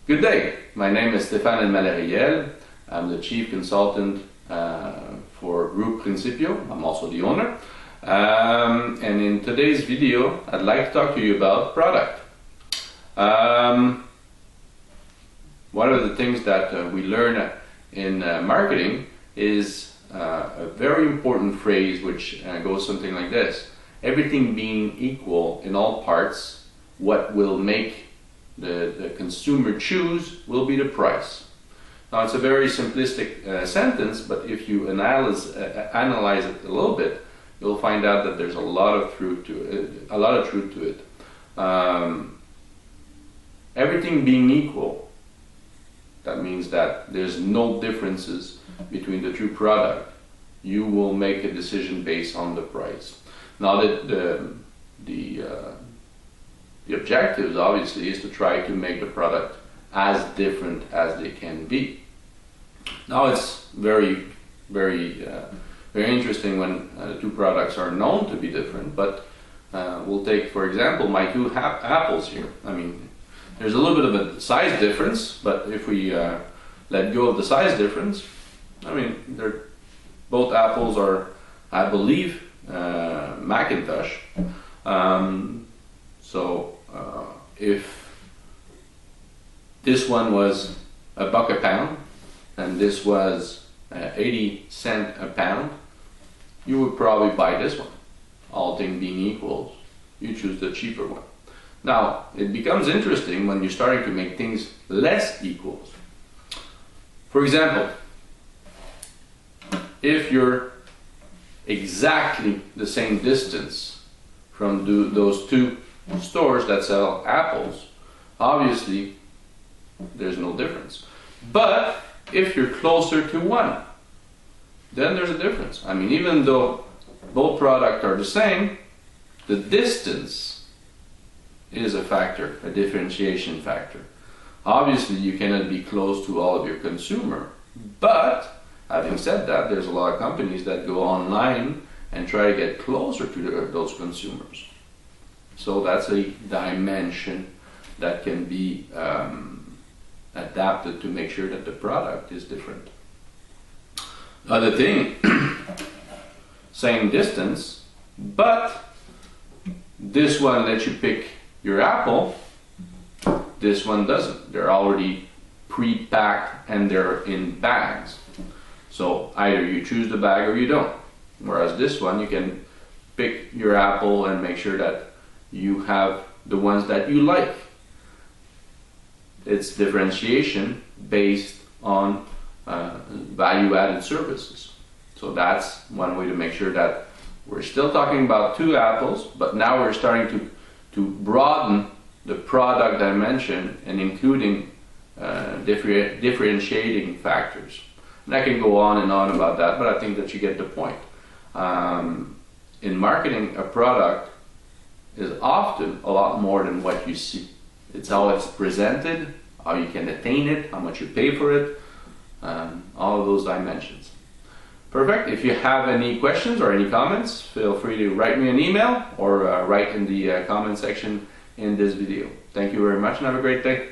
Good day, my name is Stéphane Malariel. I'm the Chief Consultant for Group Principio. I'm also the owner. And in today's video, I'd like to talk to you about product. One of the things that we learn in marketing is a very important phrase which goes something like this: everything being equal in all parts, what will make the consumer choose will be the price. Now, it's a very simplistic sentence, but if you analyze it a little bit, you'll find out that there's a lot of truth to it. Everything being equal, that means that there's no differences between the two products. You will make a decision based on the price. Now, the objective obviously is to try to make the product as different as they can be. Now, it's very interesting when the two products are known to be different, but we'll take, for example, my two apples here. I mean, there's a little bit of a size difference, but if we let go of the size difference, I mean, both apples are, I believe, Macintosh. If this one was $1 a pound and this was 80 cents a pound, you would probably buy this one. All things being equal, you choose the cheaper one. Now, it becomes interesting when you're starting to make things less equal. For example, if you're exactly the same distance from those two stores that sell apples, obviously there's no difference. But if you're closer to one, then there's a difference. I mean, even though both products are the same, the distance is a factor, a differentiation factor. Obviously, you cannot be close to all of your consumer, but having said that, there's a lot of companies that go online and try to get closer to those consumers. So that's a dimension that can be adapted to make sure that the product is different. Other thing, same distance, but this one lets you pick your apple, this one doesn't. They're already pre-packed and they're in bags. So either you choose the bag or you don't. Whereas this one, you can pick your apple and make sure that you have the ones that you like. It's differentiation based on value-added services. So that's one way to make sure that we're still talking about two apples, but now we're starting to broaden the product dimension and including differentiating factors. And I can go on and on about that, but I think that you get the point. In marketing, a product is often a lot more than what you see. It's how it's presented, how you can attain it, how much you pay for it, all of those dimensions. Perfect. If you have any questions or any comments, feel free to write me an email or write in the comment section in this video. Thank you very much and have a great day.